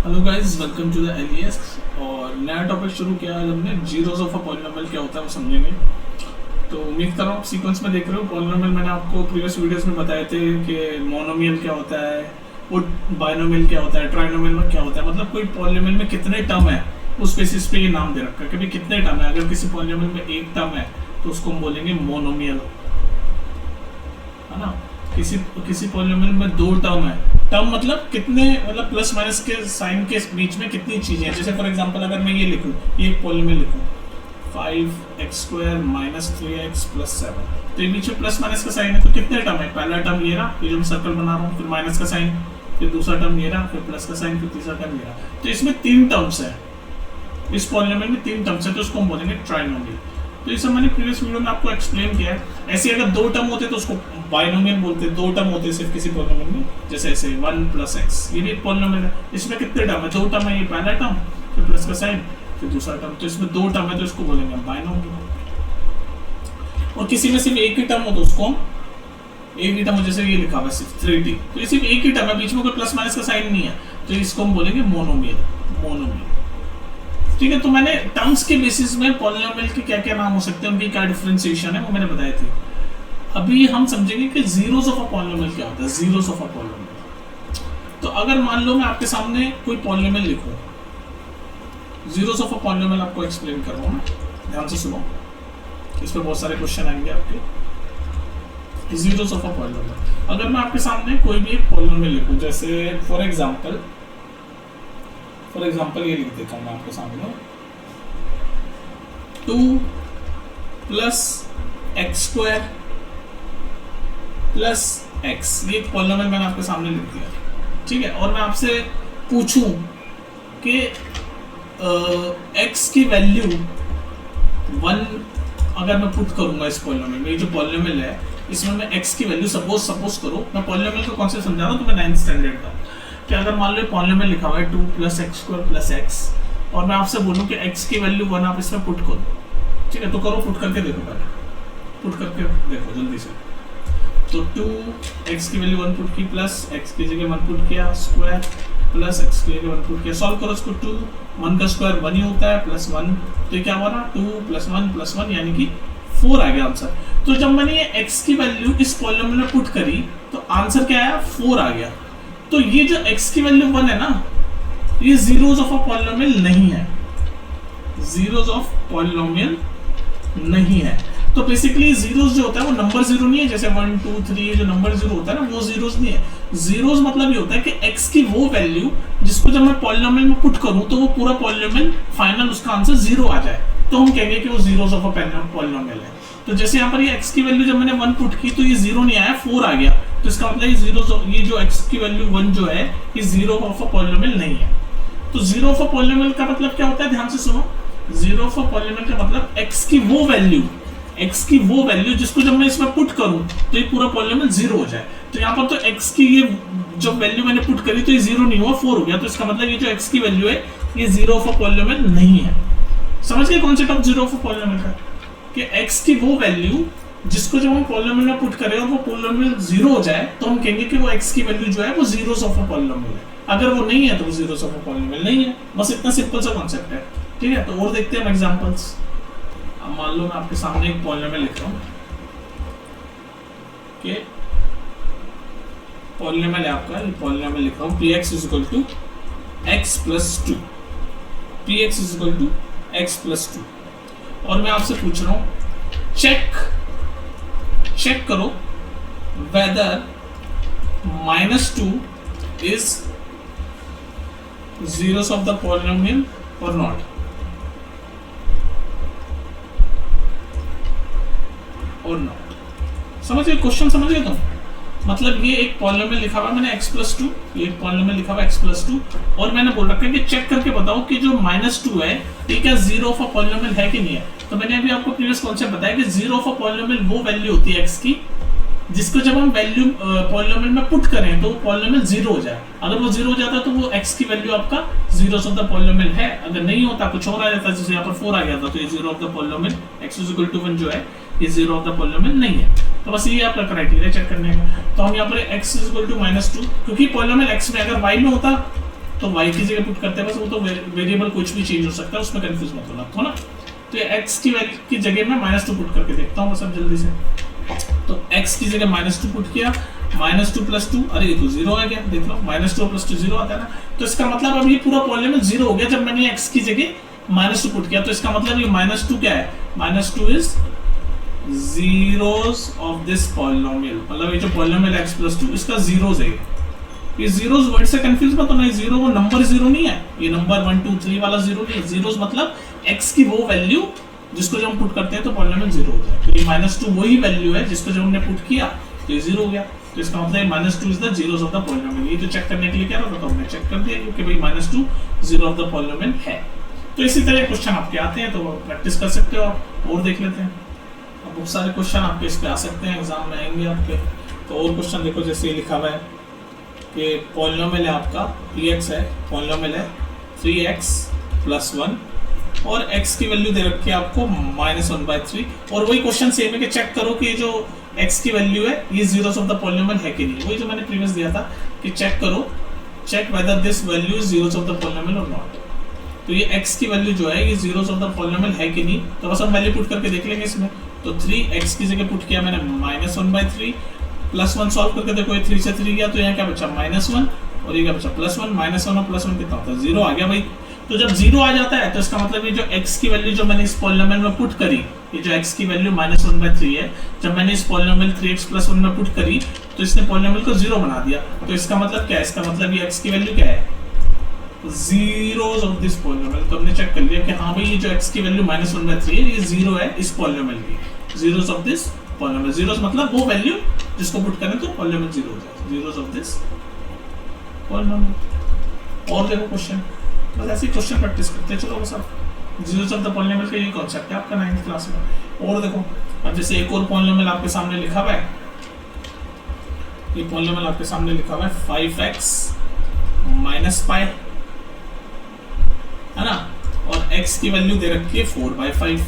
Hello guys, welcome to the Elias. और नया topic शुरू किया आज हमने। जीरोस ऑफ अ पॉलिनोमियल क्या होता है वो समझेंगे। तो उम्मीद कर रहा हूँ आप सीक्वेंस में देख रहे हो। पॉलिनोमियल मैंने आपको प्रीवियस वीडियोस में बताए थे कि मोनोमियल क्या होता है, वो बाइनोमियल क्या होता है, ट्राइनोमियल में क्या होता है। मतलब कोई पॉलिनोमियल में कितने टर्म है उस बेसिस पे ये नाम दे रखा है कि भाई कितने टर्म है। अगर किसी पॉलिनोमियल में एक टर्म है तो उसको हम बोलेंगे मोनोमियल, है ना। किसी किसी पॉलिनोमियल में दो टर्म है। टर्म मतलब कितने, मतलब प्लस माइनस के साइन के बीच में कितनी चीजें हैं। जैसे फॉर एग्जांपल अगर मैं ये लिखूं, ये एक पॉलिनोमियल लिखूं 5x² - 3x + 7, तो ये बीच में प्लस माइनस का साइन है। तो कितने टर्म है? पहला टर्म ये रहा, ये जो मैं सर्कल बना रहा हूँ, फिर माइनस का साइन, फिर दूसरा टर्म ये रहा, फिर प्लस का साइन, फिर तीसरा टर्म ये रहा। तो इसमें तीन टर्म्स है। इस पॉलिनोमियल में तीन टर्म्स है, तो उसको हम बोलेंगे ट्राइनोमियल। तो ये सब मैंने प्रीवियस वीडियो में आपको एक्सप्लेन किया है। ऐसे अगर दो टर्म होते तो उसको बाइनोमियल बोलते। दो टर्म होते सिर्फ किसी पॉलिनोमियल में, जैसे ऐसे 1 + x, ये भी एक पॉलिनोमियल है। इसमें कितने टर्म है? दो टर्म है। ये पहला टर्म, फिर प्लस का साइन, फिर दूसरा टर्म। तो इसमें दो टर्म है तो इसको बोलेंगे बाइनोमियल। और किसी में सिर्फ एक ही टर्म हो तो उसको एक ही टर्म, जैसे ये लिखा हुआ है सिर्फ 3t, तो ये सिर्फ एक ही टर्म है, बीच में कोई प्लस माइनस का साइन नहीं है, तो इसको हम बोलेंगे मोनोमियल। ठीक है। तो मैंने टर्म्स के बेसिस में पॉलिनोमियल के क्या क्या नाम हो सकते हैं, उनकी क्या डिफरेंशिएशन है वो मैंने बताए थे। अभी हम समझेंगे कि जीरोस ऑफ अ पॉलिनोमियल क्या होता है। जीरोस ऑफ अ पॉलिनोमियल, तो अगर मान लो मैं आपके सामने कोई पॉलिनोमियल लिखूं, जीरोस ऑफ अ पॉलिनोमियल आपको एक्सप्लेन कर रहा हूं, ध्यान से सुनो, इस पर बहुत सारे क्वेश्चन आएंगे आपके। जीरोस ऑफ अ पॉलिनोमियल, अगर मैं आपके सामने कोई भी एक पॉलिनोमियल लिखूं, जैसे फॉर एग्जांपल ये लिख देता हूं मैं आपके सामने 2 + x² + x, ये एक पॉलिनोमियल मैंने आपके सामने लिख दिया। ठीक है। और मैं आपसे पूछूं कि x की वैल्यू 1 अगर मैं पुट करूंगा इस पॉलिनोमियल में, ये जो पॉलिनोमियल है इसमें मैं x की वैल्यू सपोज करो, मैं पॉलिनोमियल को कौन से समझा रहा हूं, तो मैं 9th स्टैंडर्ड का, कि अगर मान लो पॉलिनोमियल लिखा हुआ है 2 + x² + x, और मैं आपसे बोलूं कि x की वैल्यू 1 आप इसमें पुट करो। ठीक है। तो करो, पुट करके देखो, पहले पुट करके देखो जल्दी से। तो 2x की वैल्यू 1 पुट की, प्लस x की जगह 1 पुट किया, स्क्वायर, प्लस x की जगह 1 पुट किया। सॉल्व करो इसको। 2 1 का स्क्वायर 1 ही होता है, +1, तो ये क्या हो रहा, 2 + 1 यानी कि 4 आ गया आंसर। तो जब मैंने ये x की वैल्यू इस पॉलिनोमियल में पुट करी तो आंसर क्या आया, 4 आ गया। तो ये जो x की वैल्यू 1 है ना, ये जीरोस ऑफ अ पॉलिनोमियल नहीं है। जीरोस ऑफ पॉलिनोमियल नहीं है। तो बेसिकली जीरोस जो होता है वो नंबर जीरो नहीं है, जैसे 1 2 3 जो नंबर जीरो होता है ना, वो जीरोस नहीं है। जीरोस मतलब ये होता है कि x की वो वैल्यू जिसको जब मैं पॉलिनोमियल में पुट करूं तो वो पूरा पॉलिनोमियल फाइनल उसका आंसर 0 आ जाए, तो हम कहेंगे कि वो जीरोस ऑफ अ पॉलिनोमियल है। तो जैसे यहाँ पर ये x की वैल्यू जब मैंने 1 पुट की तो ये 0 नहीं आया, 4 आ गया, तो इसका मतलब ये जो x की वैल्यू 1 जो है ये जीरो ऑफ अ पॉलिनोमियल नहीं है। तो जीरो ऑफ अ पॉलिनोमियल का मतलब क्या होता है, ध्यान से सुनो। जीरो ऑफ अ पॉलिनोमियल का मतलब x की वो वैल्यू जिसको जब मैं इसमें पुट करूं तो ये पूरा पॉलिनोमियल 0 हो जाए। तो यहाँ पर तो x की ये जो वैल्यू मैंने पुट करी तो ये 0 नहीं हुआ, 4 हो गया, तो इसका मतलब ये जो x की वैल्यू है ये जीरो ऑफ अ पॉलिनोमियल नहीं है। समझ गए concept of zero of a polynomial का, कि x की वो वैल्यू जिसको जब हम पॉलिनोमियल में पुट करें और वो पॉलिनोमियल 0 हो जाए तो हम कहेंगे कि वो x की वैल्यू जो है वो जीरोस ऑफ अ पॉलिनोमियल है। अगर वो नहीं है तो वो जीरोस ऑफ अ पॉलिनोमियल नहीं है। बस इतना सिंपल सा कॉन्सेप्ट है। ठीक है। तो और देखते हैं हम एग्जांपल्स। अब मान लो मैं आपके सामने एक पॉलिनोमियल लिख रहा हूं कि पॉलिनोमियल है आपका, ये पॉलिनोमियल लिख रहा हूं px = x + 2, px = x + 2, और मैं आपसे पूछ रहा हूं चेक करो whether -2 is zeros of the polynomial or not, समझ गए क्वेश्चन, समझ गए तुम। मतलब ये एक पॉलिनोमियल लिखा हुआ है मैंने x + 2, ये एक पॉलिनोमियल लिखा हुआ है x + 2, और मैंने बोल रखा है कि चेक करके बताओ कि जो -2 है ठीक है, जीरो ऑफ अ पॉलिनोमियल है कि नहीं है। तो मैंने अभी आपको प्रीवियस कॉन्सेप्ट बताया कि जीरो ऑफ अ पॉलिनोमियल वो वैल्यू होती है x की जिसको जब हम वैल्यू पॉलिनोमियल में पुट करें तो पॉलिनोमियल 0 हो जाए। अगर वो 0 हो जाता है तो वो x की वैल्यू आपका जीरोस ऑफ द पॉलिनोमियल है। अगर नहीं होता, कुछ और आ जाता, जैसे यहाँ पर 4 आ गया था, तो ये zero of the polynomial x = 1 जो है ये जीरो ऑफ द पॉलिनोमियल नहीं है। तो बस ये आपका क्राइटेरिया चेक करने का। तो हम यहाँ पर x = -2, क्योंकि पॉलिनोमियल x में अगर y में होता तो y की जगह पुट करते हैं बस, वो तो वेरिएबल कुछ भी चेंज हो सकता है, उसमें कंफ्यूज मत होना तो ना। तो ये x की वैल्यू की जगह मैं -2 पुट करके देखता हूँ बस अब जल्दी से। तो x की जगह -2 पुट किया, -2 + 2, अरे ये तो 0 आ गया, देख लो -2 + 2 0 आता है ना। तो इसका मतलब अब ये पूरा पॉलिनोमियल 0 हो गया जब मैंने x की जगह -2 पुट किया। तो इसका मतलब ये -2 क्या है, -2 is zeros of this polynomial, मतलब ये जो पॉलिनोमियल x + 2 इसका zeros है। ये zeros वर्ड से कंफ्यूज मत होना, ये जीरो वो नंबर 0 नहीं है, ये नंबर 1 2 3 वाला 0 नहीं है। zeros मतलब x की वो वैल्यू जिसको जब हम पुट करते हैं तो पॉलिनोमियल 0 हो जाए। तो ये -2 वही वैल्यू है जिसको जब हमने पुट किया तो ये 0 हो गया। तो इसका मतलब -2 is the zeros of the polynomial. ये तो चेक करने के लिए क्या रहा था, हमने चेक कर दिया कि भाई -2 0 ऑफ द पॉलिनोमियल है। तो इसी तरह क्वेश्चन आपके आते हैं, तो प्रैक्टिस कर सकते हो और देख लेते हैं। अब बहुत सारे क्वेश्चन आपके इस पे आ सकते हैं, एग्जाम में आएंगे आपके। तो और क्वेश्चन देखो, जैसे ये लिखा हुआ है कि पॉलिनोमियल है आपका px है, पॉलिनोमियल है 3x + 1 और x की वैल्यू दे रखी है आपको -1/3। और वही क्वेश्चन सेम है कि चेक करो कि जो x की वैल्यू है ये zeros ऑफ द पॉलिनोमियल है कि नहीं। वही जो मैंने प्रीवियस दिया था कि चेक करो, check whether this value is zeros of the polynomial और नॉट। तो ये x की वैल्यू जो है ये zeros ऑफ द पॉलिनोमियल है कि नहीं, तो बस हम वैल्यू पुट करके देख लेंगे इसमें। तो 3x की जगह पुट किया मैंने -1/3 + 1 सॉल्व करके देखो, ये 3 से 3 गया तो यहाँ क्या बचा -1 और ये क्या बचा +1, -1 और +1 कितना होता है 0 आ गया भाई। तो जब 0 आ जाता है तो इसका मतलब ये जो x की वैल्यू जो मैंने इस पॉलिनोमियल में पुट करी, ये जो x की वैल्यू -1/3 है, जब मैंने इस पॉलिनोमियल 3x + 1 में पुट करी तो इसने पॉलिनोमियल को 0 बना दिया। तो इसका मतलब क्या है, इसका मतलब ये x की वैल्यू क्या है, zeros ऑफ दिस पॉलिनोमियल। तो हमने चेक कर लिया कि हाँ भाई ये जो x की वैल्यू -1/3 है ये 0 है इस पॉलिनोमियल की, zeros of this polynomial. zeros मतलब वो वैल्यू जिसको पुट करें तो पॉलिनोमियल 0 हो जाए, zeros ऑफ दिस पॉलिनोमियल। और देखो क्वेश्चन, बस ऐसे क्वेश्चन प्रैक्टिस करते चलो बस। आप zeros ऑफ द पॉलिनोमियल का ये कॉन्सेप्ट है आपका 9th क्लास में। और देखो अब जैसे एक और पॉलिनोमियल आपके सामने लिखा हुआ है, ये पॉलिनोमियल आपके सामने लिखा हुआ है 5x - π, है ना, और x की वैल्यू दे रखी है 4/5।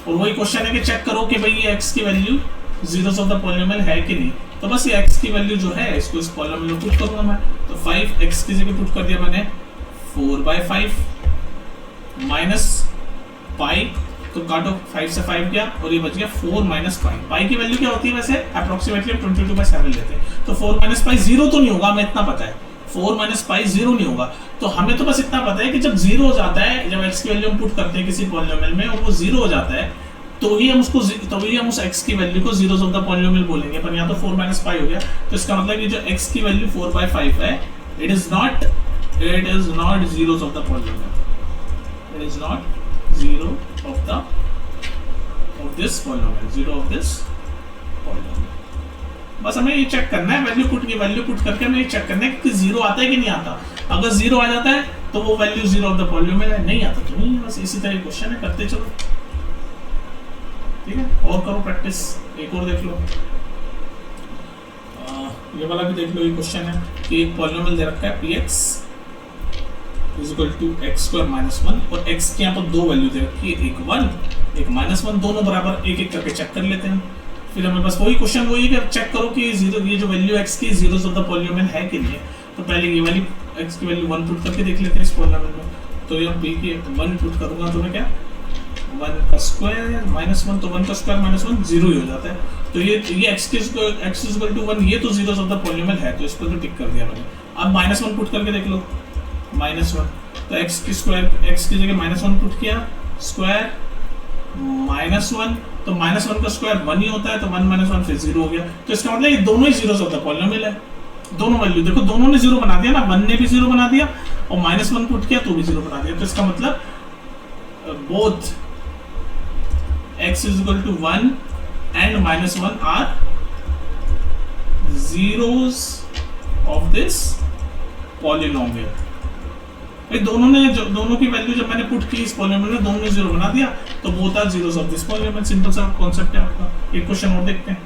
और वही क्वेश्चन है कि चेक करो कि भाई ये x की value zeros of the polynomial है कि नहीं। तो बस ये x की वैल्यू जो है इसको इस पॉलिनोमियल में पुट करूंगा मैं। तो 5x की जगह पुट कर दिया मैंने 4/5 - π, तो काटो 5 से 5 गया और ये बच गया 4 - π। पाई की वैल्यू क्या होती है वैसे अप्रोक्सीमेटली हम 22/7 लेते हैं। तो 4 - π 0 तो नहीं होगा, हमें इतना पता है 4 - π 0 नहीं होगा। तो हमें तो बस इतना पता है कि जब 0 हो जाता है, जब x की वैल्यू हम पुट करते हैं किसी पॉलिनोमियल में और वो 0 हो जाता है तो ही हम उसको, तो ही हम उस x की वैल्यू को zeros ऑफ द पॉलिनोमियल बोलेंगे। पर यहाँ तो 4 - π हो गया, तो इसका मतलब कि जो x की वैल्यू 4/5 है, it is not zeros of the polynomial, it is not zero of this polynomial, zero of this polynomial। बस हमें ये चेक करना है, वैल्यू पुट करके हमें ये चेक करना है कि 0 आता है कि नहीं आता। अगर 0 आ जाता है तो वो value zero of the polynomial है, नहीं आता तो नहीं है। बस इसी तरह क्वेश्चन है, करते चलो, ठीक है। और करो प्रैक्टिस, एक और देख लो, ये वाला भी देख लो। ये क्वेश्चन है कि एक पॉलिनोमियल दे रखा है px = x² - 1 और x की यहाँ पर दो वैल्यू दे रखी है, एक 1 एक -1, दोनों बराबर एक एक करके चेक कर लेते हैं। फिर हमें बस वही क्वेश्चन वही कि चेक करो कि ये जो वैल्यू x की zeros ऑफ द पॉलिनोमियल है कि नहीं है। तो पहले ये वाली x की वैल्यू 1 पुट करके देख लेते हैं इस पॉलिनोमियल में। तो ये p की 1 पुट करूंगा तो मैं क्या 1 का स्क्वायर -1, तो 1 का स्क्वायर -1 0 ही हो जाता है। तो ये x = 1 ये तो zeros ऑफ द पॉलिनोमियल है, तो इसको तो टिक कर दिया मैंने। अब -1 पुट करके देख लो, -1, तो x की जगह -1 पुट किया, स्क्वायर -1, तो -1 का स्क्वायर 1 ही होता है, तो 1 - 1 फिर 0 हो गया। तो इसका मतलब ये दोनों ही zeros ऑफ द पॉलिनोमियल है, दोनों वैल्यू देखो, दोनों ने 0 बना दिया ना, 1 ने भी 0 बना दिया और -1 पुट किया तो भी 0 बना दिया। तो इसका मतलब both x = 1 and -1 are zeros of this polynomial। दोनों की वैल्यू जब मैंने पुट की इस पॉलिनोमियल में, दोनों ने 0 बना दिया, तो both are zeros of this polynomial. Simple सा कॉन्सेप्ट है आपका। एक क्वेश्चन और देखते हैं,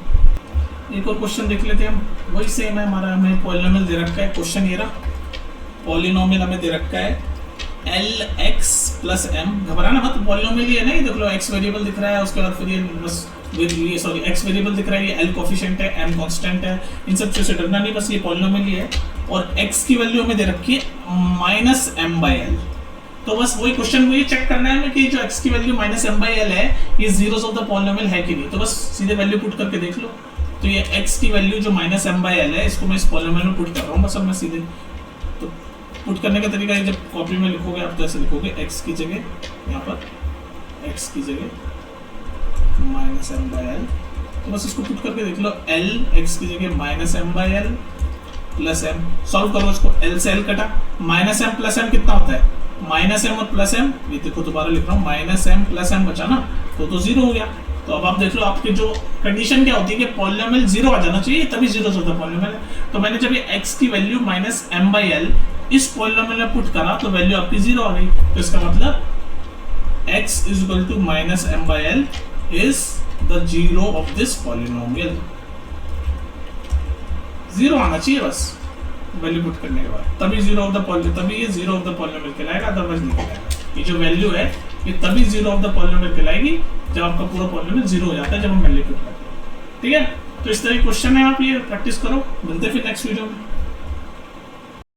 एक और क्वेश्चन देख लेते हैं हम। वही सेम है हमारा, हमें पॉलिनोमियल दे रखा है, क्वेश्चन ये रहा, पॉलिनोमियल हमें दे रखा है lx + m। घबराना मत, पॉलिनोमियल ये नहीं, देख लो x वेरिएबल दिख रहा है, उसके बाद फिर ये बस ये सॉरी x वेरिएबल दिख रहा है, ये l कोफिशिएंट है, m कांस्टेंट है, इन सब चीज़ों से डरना नहीं, बस ये पॉलिनोमियल ही है। और x की वैल्यू हमें दे रखी है -m/l। तो बस वही क्वेश्चन को ये चेक करना है कि जो x की वैल्यू -m/l है ये जीरोस ऑफ द पॉलिनोमियल है कि नहीं। तो बस सीधे वैल्यू पुट करके देख लो। तो ये x की वैल्यू जो -m/l है इसको मैं इस पॉलिनोमियल में पुट कर रहा हूँ बस अब मैं सीधे। तो पुट करने का तरीका है, जब कॉपी में लिखोगे आप तो ऐसे लिखोगे x की जगह यहाँ पर x की जगह -m/l। तो बस इसको पुट करके देख लो, l x की जगह -m/l प्लस m। सॉल्व करो इसको, l से l कटा, -m प्लस m कितना होता है -m और प्लस m। ये देखो दोबारा लिख रहा हूँ, -m प्लस m बचा ना, तो जीरो हो गया। तो अब आप देख लो आपकी जो कंडीशन क्या होती है कि पॉलिनोमियल जीरो आ जाना चाहिए, तभी जीरो होता है पॉलिनोमियल। तो मैंने जब ये x की वैल्यू -m/l इस पॉलिनोमियल में पुट करा तो वैल्यू आपकी जीरो आ गई। तो इसका मतलब x is equal to -m/l is the zero of this polynomial। Zero आना चाहिए बस वैल्यू पुट करने के बाद, तभी जीरो ऑफ द पॉलिनोमियल, तभी ये जीरो ऑफ द पॉलिनोमियल कहलाएगा, अदरवाइज नहीं कहलाएगा। ये जो वैल्यू है ये तभी जीरो ऑफ द पॉलिनोमियल कहलाएगी जब आपका पूरा पॉलिनोमियल जीरो हो जाता है, जब हम वैल्यू पुट करते हैं। ठीक है, तो इस तरह के क्वेश्चन है, आप ये प्रैक्टिस करो। मिलते हैं फिर नेक्स्ट वीडियो में।